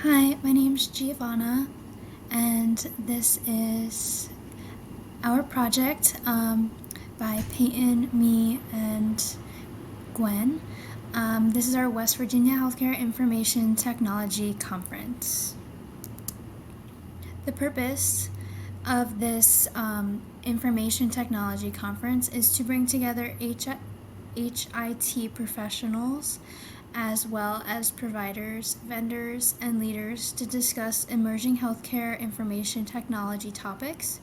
Hi, my name's Giavanna, and this is our project by Payton, me, and Gwen. This is our West Virginia Healthcare Information Technology Conference. The purpose of this Information Technology Conference is to bring together HIT professionals as well as providers, vendors, and leaders to discuss emerging healthcare information technology topics.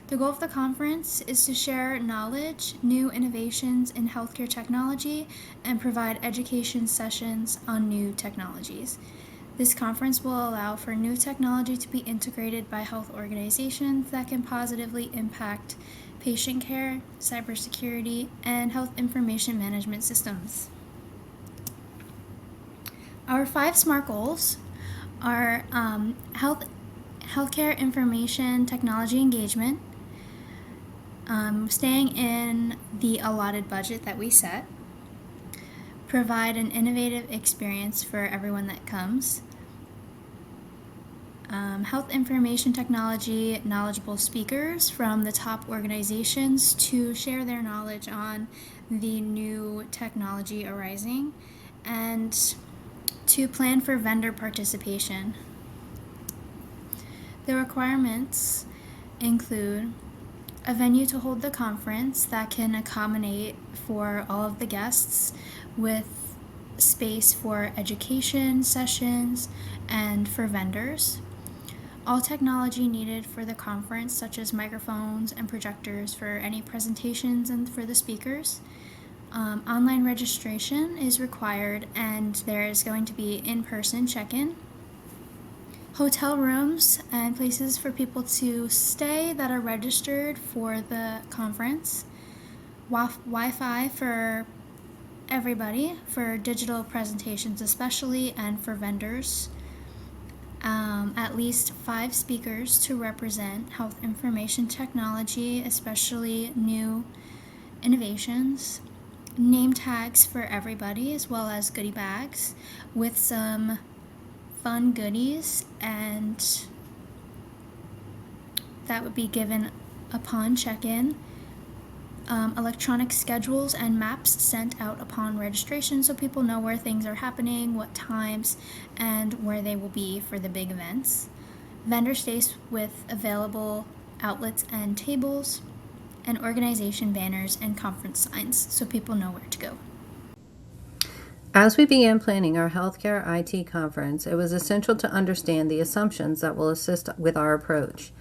The goal of the conference is to share knowledge, new innovations in healthcare technology, and provide education sessions on new technologies. This conference will allow for new technology to be integrated by health organizations that can positively impact patient care, cybersecurity, and health information management systems. Our 5 SMART goals are healthcare information technology engagement, staying in the allotted budget that we set, provide an innovative experience for everyone that comes, health information technology knowledgeable speakers from the top organizations to share their knowledge on the new technology arising, and to plan for vendor participation. The requirements include a venue to hold the conference that can accommodate for all of the guests with space for education sessions and for vendors. All technology needed for the conference, such as microphones and projectors for any presentations and for the speakers. Online registration is required, and there is going to be in-person check-in. Hotel rooms and places for people to stay that are registered for the conference. Wi-Fi for everybody, for digital presentations especially, and for vendors. At least 5 speakers to represent health information technology, especially new innovations. Name tags for everybody, as well as goodie bags with some fun goodies, and that would be given upon check-in. Electronic schedules and maps sent out upon registration so people know where things are happening, what times, and where they will be for the big events. Vendor stays with available outlets and tables, and organization banners and conference signs so people know where to go. As we began planning our healthcare IT conference, it was essential to understand the assumptions that will assist with our approach.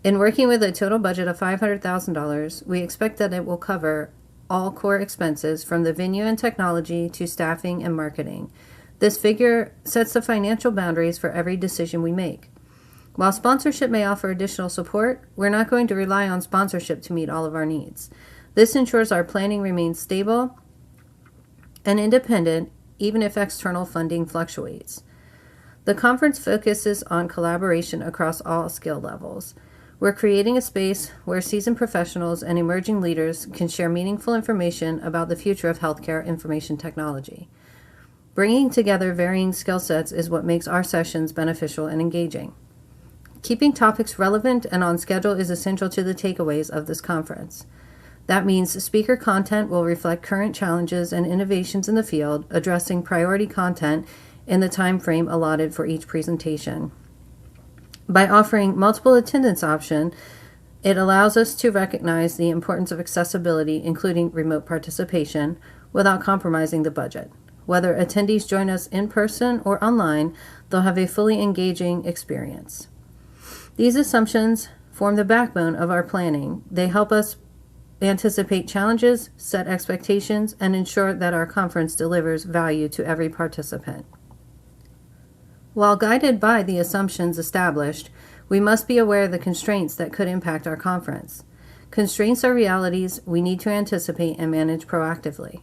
In working with a total budget of $500,000, we expect that it will cover all core expenses from the venue and technology to staffing and marketing. This figure sets the financial boundaries for every decision we make. While sponsorship may offer additional support, we're not going to rely on sponsorship to meet all of our needs. This ensures our planning remains stable and independent, even if external funding fluctuates. The conference focuses on collaboration across all skill levels. We're creating a space where seasoned professionals and emerging leaders can share meaningful information about the future of healthcare information technology. Bringing together varying skill sets is what makes our sessions beneficial and engaging. Keeping topics relevant and on schedule is essential to the takeaways of this conference. That means speaker content will reflect current challenges and innovations in the field, addressing priority content in the time frame allotted for each presentation. By offering multiple attendance options, it allows us to recognize the importance of accessibility, including remote participation, without compromising the budget. Whether attendees join us in person or online, they'll have a fully engaging experience. These assumptions form the backbone of our planning. They help us anticipate challenges, set expectations, and ensure that our conference delivers value to every participant. While guided by the assumptions established, we must be aware of the constraints that could impact our conference. Constraints are realities we need to anticipate and manage proactively.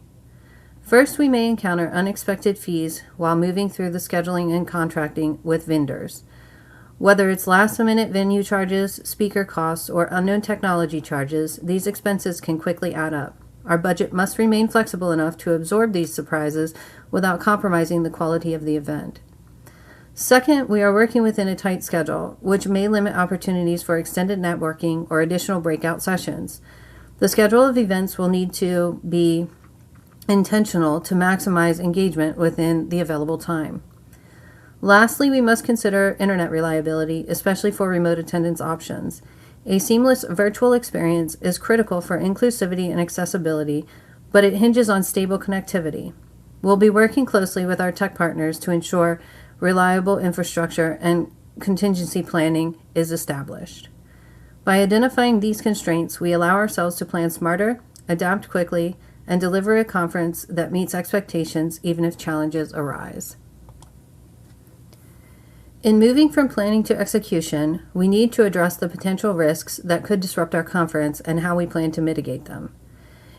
First, we may encounter unexpected fees while moving through the scheduling and contracting with vendors. Whether it's last-minute venue charges, speaker costs, or unknown technology charges, these expenses can quickly add up. Our budget must remain flexible enough to absorb these surprises without compromising the quality of the event. Second, we are working within a tight schedule, which may limit opportunities for extended networking or additional breakout sessions. The schedule of events will need to be intentional to maximize engagement within the available time. Lastly, we must consider internet reliability, especially for remote attendance options. A seamless virtual experience is critical for inclusivity and accessibility, but it hinges on stable connectivity. We'll be working closely with our tech partners to ensure reliable infrastructure and contingency planning is established. By identifying these constraints, we allow ourselves to plan smarter, adapt quickly, and deliver a conference that meets expectations even if challenges arise. In moving from planning to execution, we need to address the potential risks that could disrupt our conference and how we plan to mitigate them.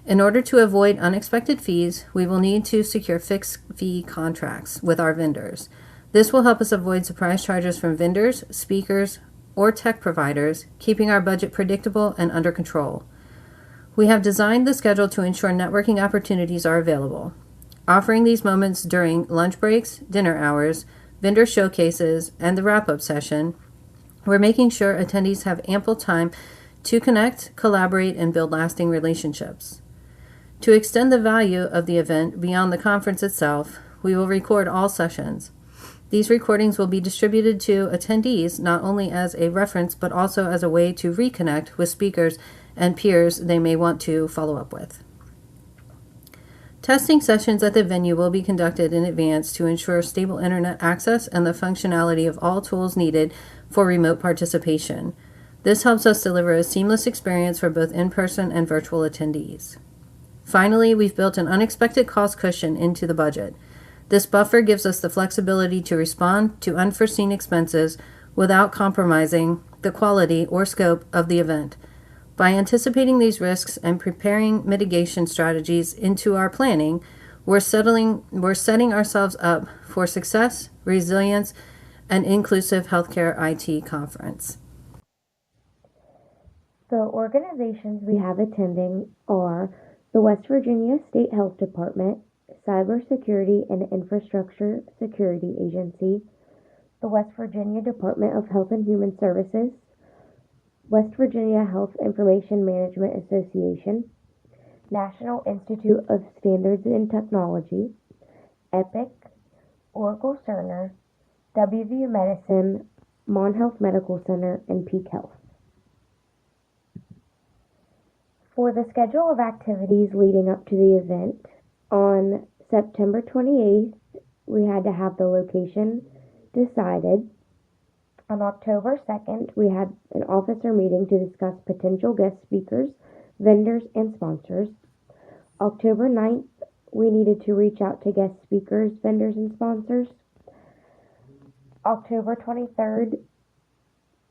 In order to avoid unexpected fees, we will need to secure fixed fee contracts with our vendors. This will help us avoid surprise charges from vendors, speakers, or tech providers, keeping our budget predictable and under control. We have designed the schedule to ensure networking opportunities are available, offering these moments during lunch breaks, dinner hours, vendor showcases, and the wrap-up session. We're making sure attendees have ample time to connect, collaborate, and build lasting relationships. To extend the value of the event beyond the conference itself, we will record all sessions. These recordings will be distributed to attendees not only as a reference but also as a way to reconnect with speakers and peers they may want to follow up with. Testing sessions at the venue will be conducted in advance to ensure stable internet access and the functionality of all tools needed for remote participation. This helps us deliver a seamless experience for both in-person and virtual attendees. Finally, we've built an unexpected cost cushion into the budget. This buffer gives us the flexibility to respond to unforeseen expenses without compromising the quality or scope of the event. By anticipating these risks and preparing mitigation strategies into our planning, we're setting ourselves up for success, resilience, and inclusive healthcare IT conference. The organizations we have attending are the West Virginia State Health Department, Cybersecurity and Infrastructure Security Agency, the West Virginia Department of Health and Human Services, West Virginia Health Information Management Association, National Institute of Standards and Technology, EPIC, Oracle Cerner, WVU Medicine, Mon Health Medical Center, and Peak Health. For the schedule of activities leading up to the event, on September 28th, we had to have the location decided. On October 2nd, we had an officer meeting to discuss potential guest speakers, vendors, and sponsors. October 9th, we needed to reach out to guest speakers, vendors, and sponsors. October 23rd,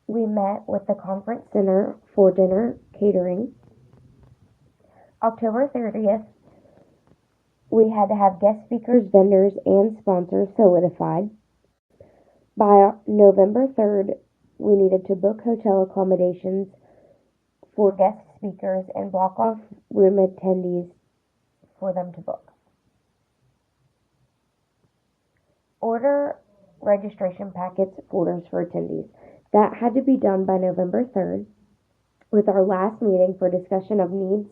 we met with the conference center for dinner catering. October 30th, we had to have guest speakers, vendors, and sponsors solidified. By November 3rd, we needed to book hotel accommodations for guest speakers and block off room attendees for them to book. Order registration packets, folders for attendees. That had to be done by November 3rd, with our last meeting for discussion of needs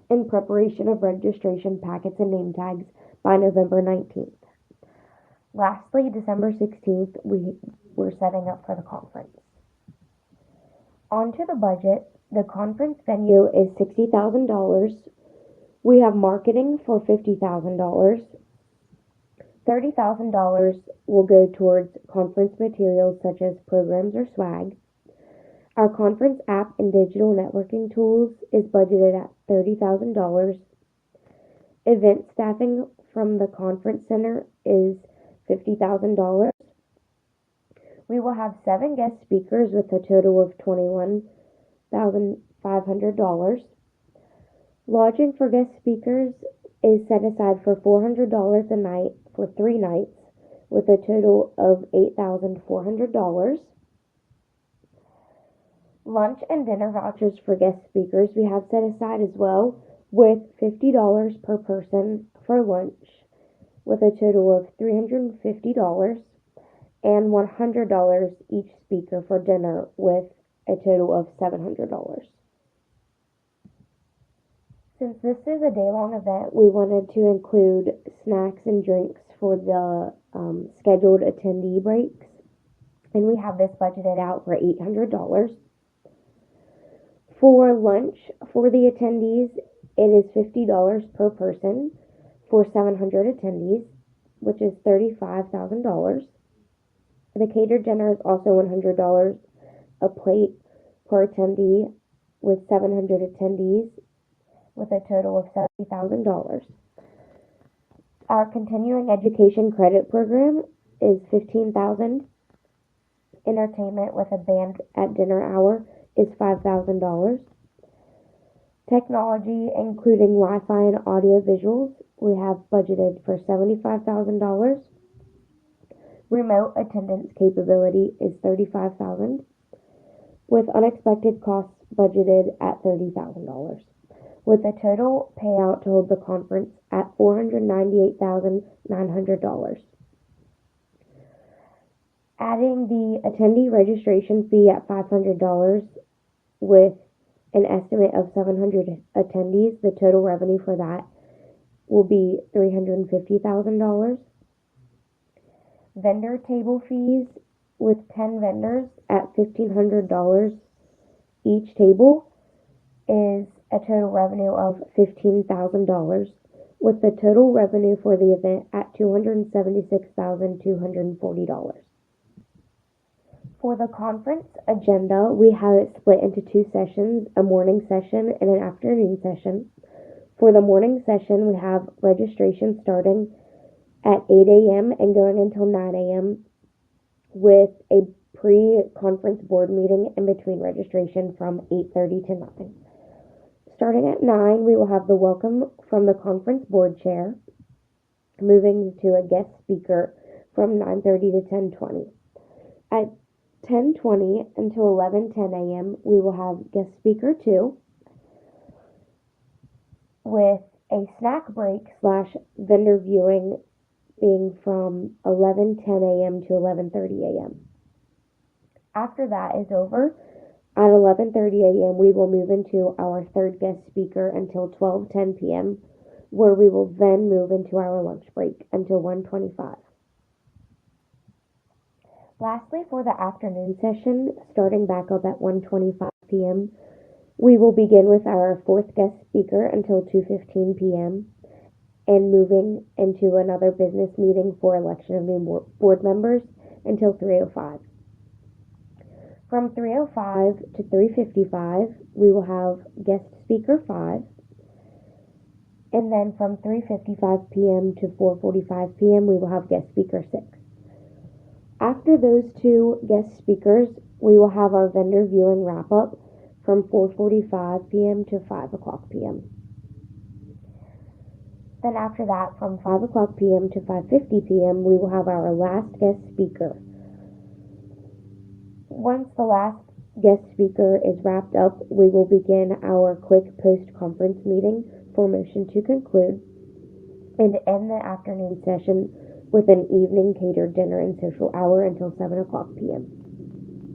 and preparation of registration packets and name tags by November 19th. Lastly, December 16th, we were setting up for the conference. On to the budget. The conference venue is $60,000. We have marketing for $50,000. $30,000 will go towards conference materials such as programs or swag. Our conference app and digital networking tools is budgeted at $30,000. Event staffing from the conference center is $50,000. We will have 7 guest speakers with a total of $21,500. Lodging for guest speakers is set aside for $400 a night for 3 nights with a total of $8,400. Lunch and dinner vouchers for guest speakers we have set aside as well with $50 per person for lunch with a total of $350. and $100 each speaker for dinner, with a total of $700. Since this is a day-long event, we wanted to include snacks and drinks for the scheduled attendee breaks, and we have this budgeted out for $800. For lunch for the attendees, it is $50 per person for 700 attendees, which is $35,000. The catered dinner is also $100 a plate per attendee, with 700 attendees, with a total of $70,000. Our continuing education credit program is $15,000. Entertainment with a band at dinner hour is $5,000. Technology, including Wi-Fi and audio visuals, we have budgeted for $75,000. Remote attendance capability is $35,000, with unexpected costs budgeted at $30,000, with a total payout to hold the conference at $498,900. Adding the attendee registration fee at $500, with an estimate of 700 attendees, the total revenue for that will be $350,000. Vendor table fees with 10 vendors at $1,500 each table is a total revenue of $15,000, with the total revenue for the event at $276,240. For the conference agenda, we have it split into two sessions, a morning session and an afternoon session. For the morning session, we have registration starting at 8 a.m. and going until 9 a.m. with a pre-conference board meeting in between registration from 8:30 to 9. Starting at 9, we will have the welcome from the conference board chair, moving to a guest speaker from 9:30 to 10:20. At 10:20 until 11:10 a.m., we will have guest speaker 2, with a snack break slash vendor viewing being from 11:10 a.m. to 11:30 a.m. After that is over, at 11:30 a.m., we will move into our third guest speaker until 12:10 p.m., where we will then move into our lunch break until 1:25. Lastly, for the afternoon session, starting back up at 1:25 p.m., we will begin with our fourth guest speaker until 2:15 p.m. and moving into another business meeting for election of new board members until 3:05. From 3:05 to 3:55, we will have guest speaker 5, and then from 3:55 p.m. to 4:45 p.m., we will have guest speaker 6. After those two guest speakers, we will have our vendor viewing wrap-up from 4:45 p.m. to 5 o'clock p.m. Then after that, from 5 o'clock p.m. to 5:50 p.m., we will have our last guest speaker. Once the last guest speaker is wrapped up, we will begin our quick post-conference meeting for motion to conclude and end the afternoon session with an evening catered dinner and social hour until 7 o'clock p.m.